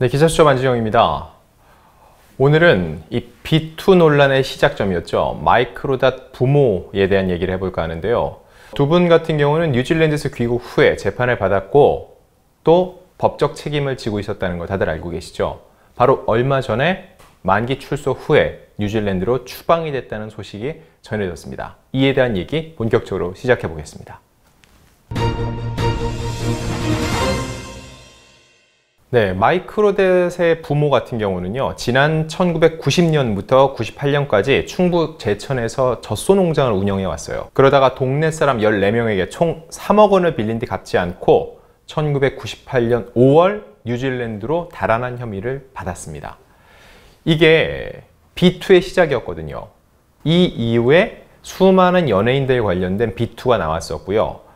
네, 기사수첩 안진영입니다. 오늘은 이 B2 논란의 시작점이었죠. 마이크로닷 부모에 대한 얘기를 해볼까 하는데요. 두 분 같은 경우는 뉴질랜드에서 귀국 후에 재판을 받았고 또 법적 책임을 지고 있었다는 걸 다들 알고 계시죠. 바로 얼마 전에 만기 출소 후에 뉴질랜드로 추방이 됐다는 소식이 전해졌습니다. 이에 대한 얘기 본격적으로 시작해 보겠습니다. 네, 마이크로닷의 부모 같은 경우는요, 지난 1990년부터 98년까지 충북 제천에서 젖소 농장을 운영해 왔어요. 그러다가 동네 사람 14명에게 총 3억 원을 빌린 뒤 갚지 않고 1998년 5월 뉴질랜드로 달아난 혐의를 받았습니다. 이게 B2의 시작이었거든요. 이 이후에 수많은 연예인들 관련된 B2가 나왔었고요.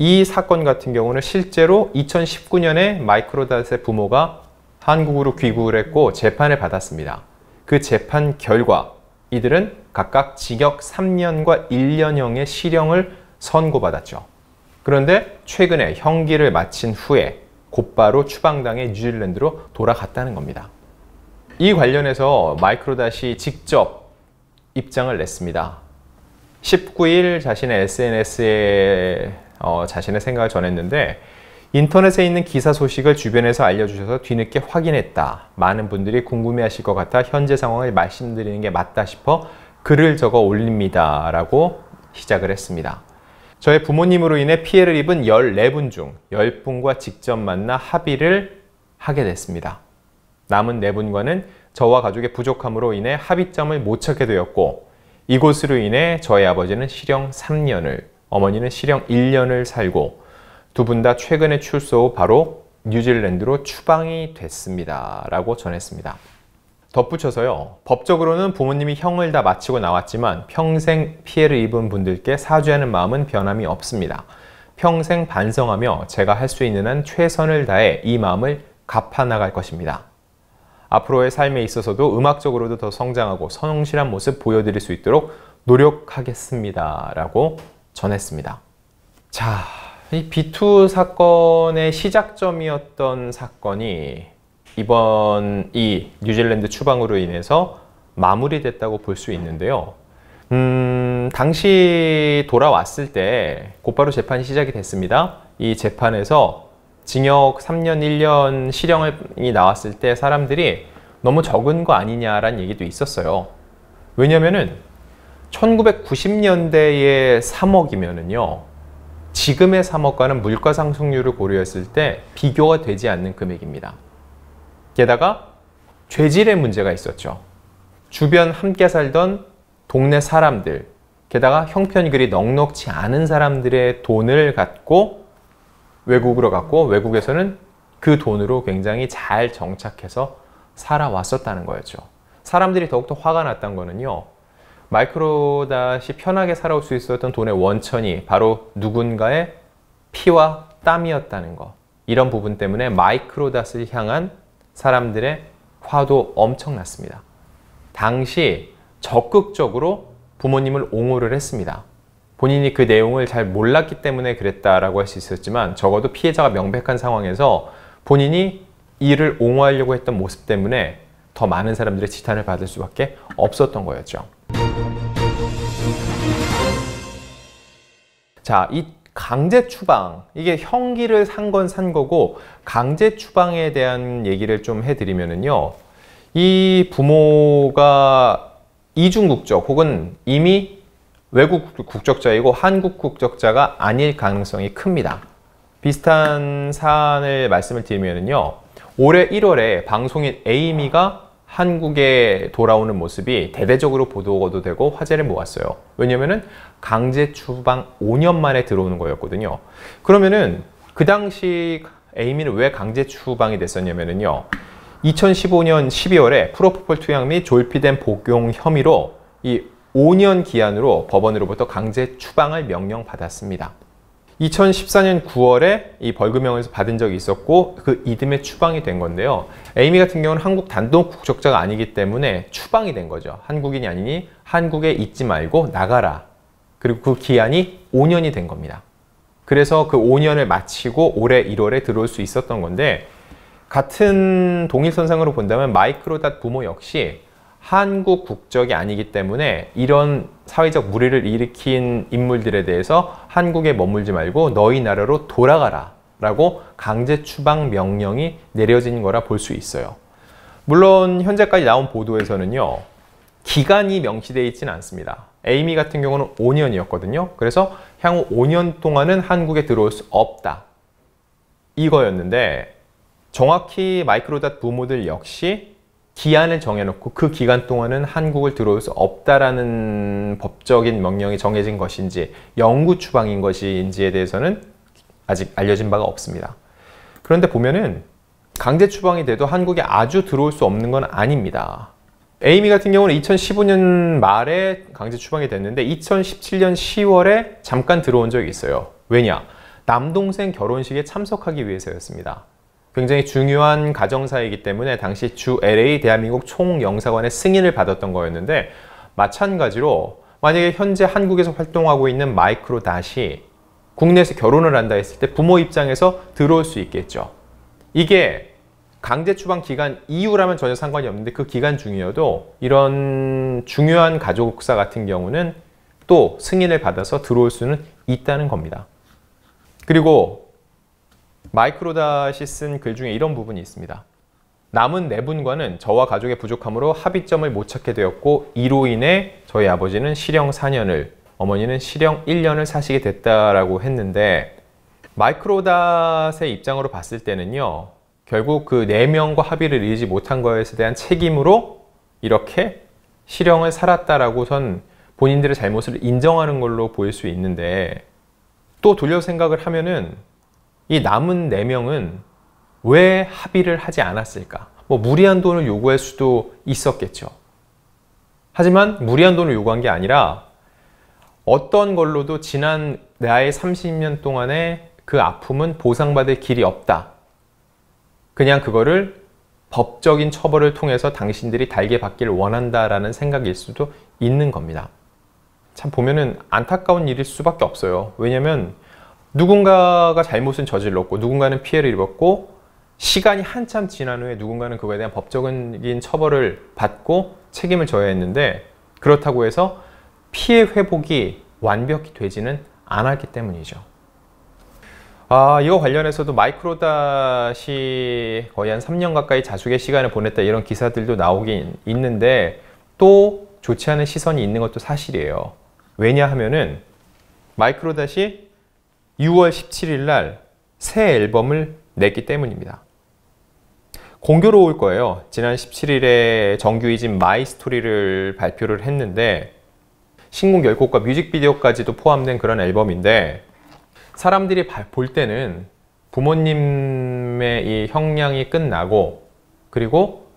이 사건 같은 경우는 실제로 2019년에 마이크로닷의 부모가 한국으로 귀국을 했고 재판을 받았습니다. 그 재판 결과 이들은 각각 징역 3년과 1년형의 실형을 선고받았죠. 그런데 최근에 형기를 마친 후에 곧바로 추방당해 뉴질랜드로 돌아갔다는 겁니다. 이 관련해서 마이크로닷이 직접 입장을 냈습니다. 19일 자신의 SNS에 자신의 생각을 전했는데, 인터넷에 있는 기사 소식을 주변에서 알려주셔서 뒤늦게 확인했다. 많은 분들이 궁금해하실 것 같아 현재 상황을 말씀드리는 게 맞다 싶어 글을 적어 올립니다. 라고 시작을 했습니다. 저의 부모님으로 인해 피해를 입은 14분 중 10분과 직접 만나 합의를 하게 됐습니다. 남은 4분과는 저와 가족의 부족함으로 인해 합의점을 못 찾게 되었고, 이곳으로 인해 저의 아버지는 실형 3년을, 어머니는 실형 1년을 살고 두 분 다 최근에 출소 후 바로 뉴질랜드로 추방이 됐습니다. 라고 전했습니다. 덧붙여서요, 법적으로는 부모님이 형을 다 마치고 나왔지만 평생 피해를 입은 분들께 사죄하는 마음은 변함이 없습니다. 평생 반성하며 제가 할 수 있는 한 최선을 다해 이 마음을 갚아나갈 것입니다. 앞으로의 삶에 있어서도 음악적으로도 더 성장하고 성실한 모습 보여드릴 수 있도록 노력하겠습니다. 라고 전했습니다. 자, 이 B2 사건의 시작점이었던 사건이 이번 이 뉴질랜드 추방으로 인해서 마무리됐다고 볼 수 있는데요. 당시 돌아왔을 때 곧바로 재판이 시작이 됐습니다. 이 재판에서 징역 3년 1년 실형이 나왔을 때 사람들이 너무 적은 거 아니냐라는 얘기도 있었어요. 왜냐면은 1990년대의 3억이면은요, 지금의 3억과는 물가 상승률을 고려했을 때 비교가 되지 않는 금액입니다. 게다가 죄질의 문제가 있었죠. 주변 함께 살던 동네 사람들, 게다가 형편이 그리 넉넉지 않은 사람들의 돈을 갖고 외국으로 갔고, 외국에서는 그 돈으로 굉장히 잘 정착해서 살아왔었다는 거였죠. 사람들이 더욱더 화가 났던 거는요, 마이크로닷이 편하게 살아올 수 있었던 돈의 원천이 바로 누군가의 피와 땀이었다는 거. 이런 부분 때문에 마이크로닷을 향한 사람들의 화도 엄청났습니다. 당시 적극적으로 부모님을 옹호를 했습니다. 본인이 그 내용을 잘 몰랐기 때문에 그랬다라고 할 수 있었지만, 적어도 피해자가 명백한 상황에서 본인이 이를 옹호하려고 했던 모습 때문에 더 많은 사람들의 지탄을 받을 수밖에 없었던 거였죠. 자, 이 강제 추방, 이게 형기를 산 건 산 거고, 강제 추방에 대한 얘기를 좀 해드리면은요, 이 부모가 이중 국적 혹은 이미 외국 국적자이고 한국 국적자가 아닐 가능성이 큽니다. 비슷한 사안을 말씀을 드리면은요, 올해 1월에 방송인 에이미가 한국에 돌아오는 모습이 대대적으로 보도가 되고 화제를 모았어요. 왜냐면은 강제 추방 5년 만에 들어오는 거였거든요. 그러면은 그 당시 에이미는 왜 강제 추방이 됐었냐면요, 2015년 12월에 프로포폴 투약 및 졸피뎀 복용 혐의로 이 5년 기한으로 법원으로부터 강제 추방을 명령받았습니다. 2014년 9월에 이 벌금형을 받은 적이 있었고, 그 이듬해 추방이 된 건데요. 에이미 같은 경우는 한국 단독 국적자가 아니기 때문에 추방이 된 거죠. 한국인이 아니니 한국에 있지 말고 나가라. 그리고 그 기한이 5년이 된 겁니다. 그래서 그 5년을 마치고 올해 1월에 들어올 수 있었던 건데, 같은 동일선상으로 본다면 마이크로닷 부모 역시 한국 국적이 아니기 때문에 이런 사회적 물의를 일으킨 인물들에 대해서 한국에 머물지 말고 너희 나라로 돌아가라 라고 강제 추방 명령이 내려진 거라 볼 수 있어요. 물론 현재까지 나온 보도에서는요, 기간이 명시되어 있지는 않습니다. 에이미 같은 경우는 5년이었거든요. 그래서 향후 5년 동안은 한국에 들어올 수 없다, 이거였는데, 정확히 마이크로닷 부모들 역시 기한을 정해놓고 그 기간 동안은 한국을 들어올 수 없다라는 법적인 명령이 정해진 것인지 영구 추방인 것인지에 대해서는 아직 알려진 바가 없습니다. 그런데 보면은 강제 추방이 돼도 한국에 아주 들어올 수 없는 건 아닙니다. 에이미 같은 경우는 2015년 말에 강제 추방이 됐는데 2017년 10월에 잠깐 들어온 적이 있어요. 왜냐? 남동생 결혼식에 참석하기 위해서였습니다. 굉장히 중요한 가정사이기 때문에 당시 주 LA 대한민국 총영사관의 승인을 받았던 거였는데, 마찬가지로 만약에 현재 한국에서 활동하고 있는 마이크로닷이 국내에서 결혼을 한다 했을 때 부모 입장에서 들어올 수 있겠죠. 이게 강제 추방 기간 이후라면 전혀 상관이 없는데 그 기간 중이어도 이런 중요한 가족사 같은 경우는 또 승인을 받아서 들어올 수는 있다는 겁니다. 그리고 마이크로닷이 쓴 글 중에 이런 부분이 있습니다. 남은 4분과는 저와 가족의 부족함으로 합의점을 못 찾게 되었고 이로 인해 저희 아버지는 실형 4년을, 어머니는 실형 1년을 사시게 됐다라고 했는데, 마이크로닷의 입장으로 봤을 때는요, 결국 그 4명과 합의를 이루지 못한 것에 대한 책임으로 이렇게 실형을 살았다라고선 본인들의 잘못을 인정하는 걸로 보일 수 있는데, 또 돌려 생각을 하면은 이 남은 4명은 왜 합의를 하지 않았을까? 뭐 무리한 돈을 요구할 수도 있었겠죠. 하지만 무리한 돈을 요구한 게 아니라 어떤 걸로도 지난 나의 30년 동안의 그 아픔은 보상받을 길이 없다. 그냥 그거를 법적인 처벌을 통해서 당신들이 달게 받기를 원한다라는 생각일 수도 있는 겁니다. 참 보면은 안타까운 일일 수밖에 없어요. 왜냐면 누군가가 잘못은 저질렀고 누군가는 피해를 입었고 시간이 한참 지난 후에 누군가는 그거에 대한 법적인 처벌을 받고 책임을 져야 했는데, 그렇다고 해서 피해 회복이 완벽히 되지는 않았기 때문이죠. 이거 관련해서도 마이크로닷이 거의 한 3년 가까이 자숙의 시간을 보냈다, 이런 기사들도 나오긴 있는데 또 좋지 않은 시선이 있는 것도 사실이에요. 왜냐하면은 마이크로닷이 6월 17일 날 새 앨범을 냈기 때문입니다. 공교로울 거예요. 지난 17일에 정규 2집 마이 스토리를 발표를 했는데 신곡 10곡과 뮤직비디오까지도 포함된 그런 앨범인데, 사람들이 볼 때는 부모님의 이 형량이 끝나고 그리고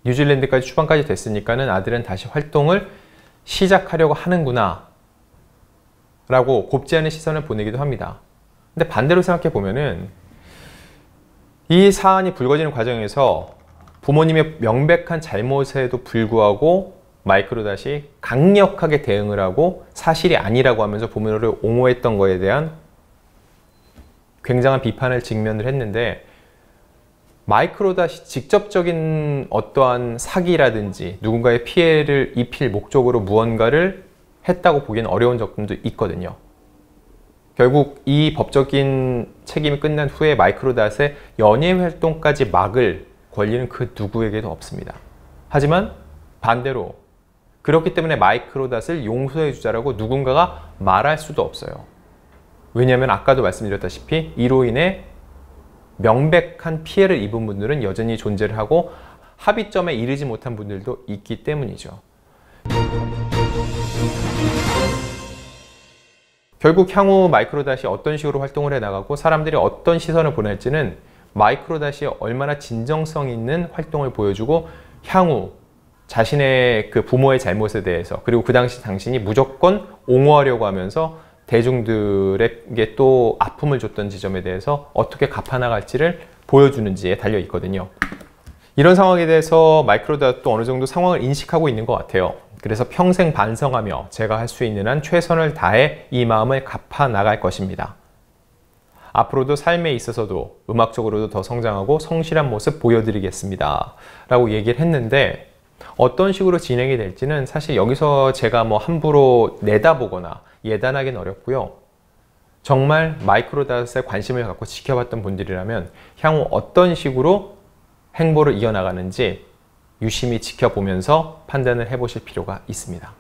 뉴질랜드까지 추방까지 됐으니까는 아들은 다시 활동을 시작하려고 하는구나 라고 곱지 않은 시선을 보내기도 합니다. 근데 반대로 생각해 보면은 이 사안이 불거지는 과정에서 부모님의 명백한 잘못에도 불구하고 마이크로닷이 강력하게 대응을 하고 사실이 아니라고 하면서 부모를 옹호했던 거에 대한 굉장한 비판을 직면을 했는데, 마이크로닷이 직접적인 어떠한 사기라든지 누군가의 피해를 입힐 목적으로 무언가를 했다고 보기는 어려운 접근도 있거든요. 결국 이 법적인 책임이 끝난 후에 마이크로닷의 연예 활동까지 막을 권리는 그 누구에게도 없습니다. 하지만 반대로 그렇기 때문에 마이크로닷을 용서해 주자라고 누군가가 말할 수도 없어요. 왜냐하면 아까도 말씀드렸다시피 이로 인해 명백한 피해를 입은 분들은 여전히 존재를 하고 합의점에 이르지 못한 분들도 있기 때문이죠. 결국 향후 마이크로닷이 어떤 식으로 활동을 해나가고 사람들이 어떤 시선을 보낼지는 마이크로닷이 얼마나 진정성 있는 활동을 보여주고 향후 자신의 그 부모의 잘못에 대해서, 그리고 그 당시 당신이 무조건 옹호하려고 하면서 대중들에게 또 아픔을 줬던 지점에 대해서 어떻게 갚아나갈지를 보여주는지에 달려 있거든요. 이런 상황에 대해서 마이크로닷도 어느 정도 상황을 인식하고 있는 것 같아요. 그래서 평생 반성하며 제가 할 수 있는 한 최선을 다해 이 마음을 갚아나갈 것입니다. 앞으로도 삶에 있어서도 음악적으로도 더 성장하고 성실한 모습 보여드리겠습니다 라고 얘기를 했는데, 어떤 식으로 진행이 될지는 사실 여기서 제가 뭐 함부로 내다보거나 예단하기는 어렵고요. 정말 마이크로닷에 관심을 갖고 지켜봤던 분들이라면 향후 어떤 식으로 행보를 이어나가는지 유심히 지켜보면서 판단을 해보실 필요가 있습니다.